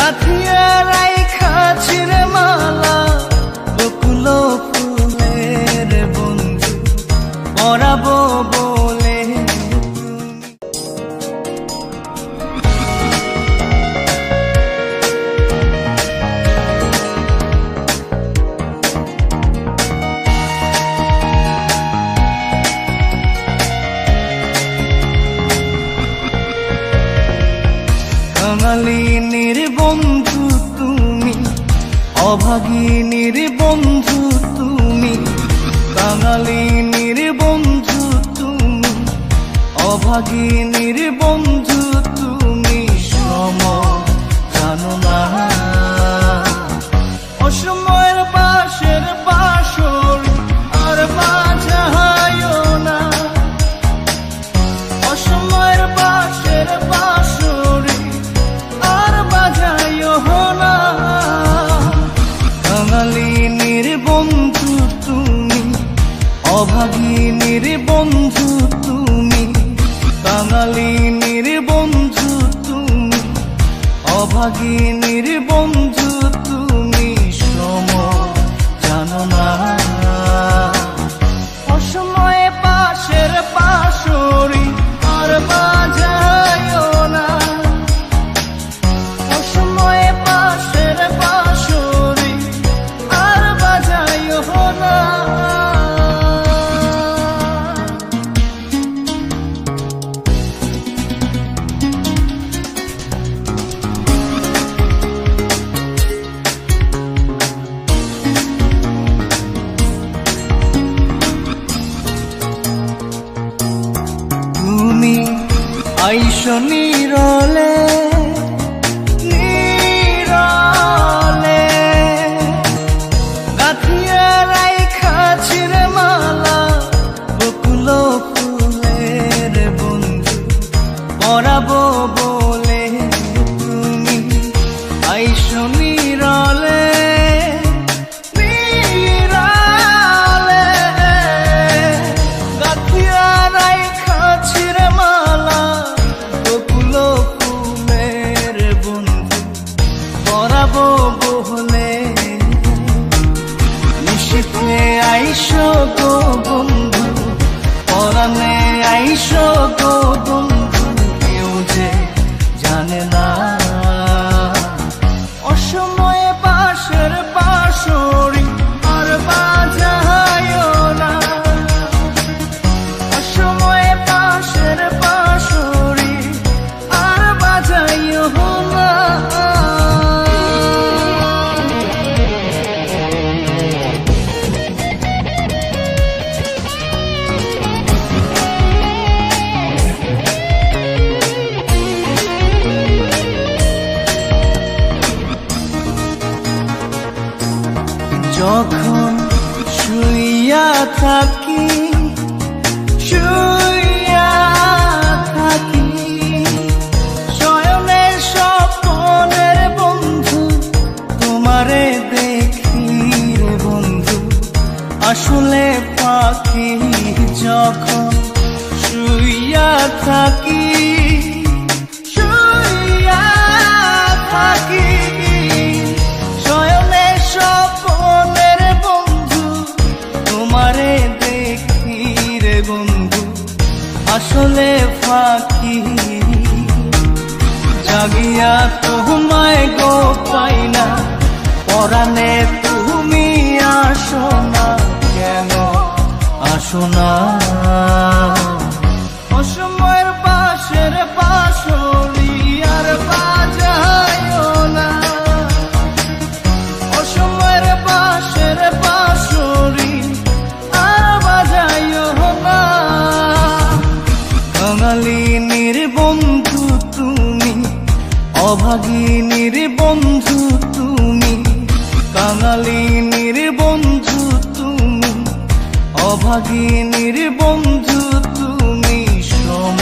গাথিয়া রাইখাছির মালা বকুল ফুলের বন্ধু পরাবো বলে কাঙালিনীর বন্ধু তুমি, অভাগিনীর বন্ধু তুমি। কাঙালিনীর বন্ধু তুমি, অভাগিনীর বন্ধু তুমি। সম জানো না অসময়ের বাঁশের বাঁশর আর বাজায়ও না। অসময়ের বাঁশের বাঁশরি আর বাজায়ও না। কাঙালিনীর বন্ধু তুমি, অভাগিনীর বন্ধু তুমি। কাঙালিনীর বন্ধু তুমি, অভাগিনীর বন্ধু তুমি। সম জানো না অসময়ে পাশের পাশরি আর বাজায়ও না। অসময়ে পাশের পাশরি আর বাজায়ও না। তুমি আইসো নীরলে নীরলে, গাথিয়া রাইখাছির মালা বকুল ফুলের বন্ধু পরাবো বলে তুমি। আইসো নীরলে নীরলে, গাথিয়া রাইখাছির মালা বকুল ফুলের বন্ধু পরাবো বলে। নিশীথে আইসো গো বন্ধু, পরাণে আইসো গো বন্ধু। কেউ যে জানে না অসময়ে বাঁশের বাঁশরি আর বাজায়ও না। অসময়ে বাঁশের বাঁশরি আর বাজায়ও না। যখন শুইয়া থাকি শুইয়া থাকি, শয়নের স্বপ্নের বন্ধু তোমারে দেখি রে বন্ধু আসলে পাখি। যখন শুইয়া থাকি শুইয়া থাকি, শয়নের স্বপ্নের বন্ধু তোমারে দেখি রে বন্ধু আসলে ফাঁকি। জাগিয়া তোমায় গো পাই না, পরাণে তুমি আসো না। কেন আসো না অসময়ের বাঁশের বাঁশরি আর বাজায়ও না। অসময়ের বাঁশের বাঁশরি আর বাজায়ও না। কাঙালিনীর বন্ধু তুমি, অভাগিনীর বন্ধু তুমি। কাঙালিনীর বন্ধু তুমি, অভাগিনীর বন্ধু তুমি। সম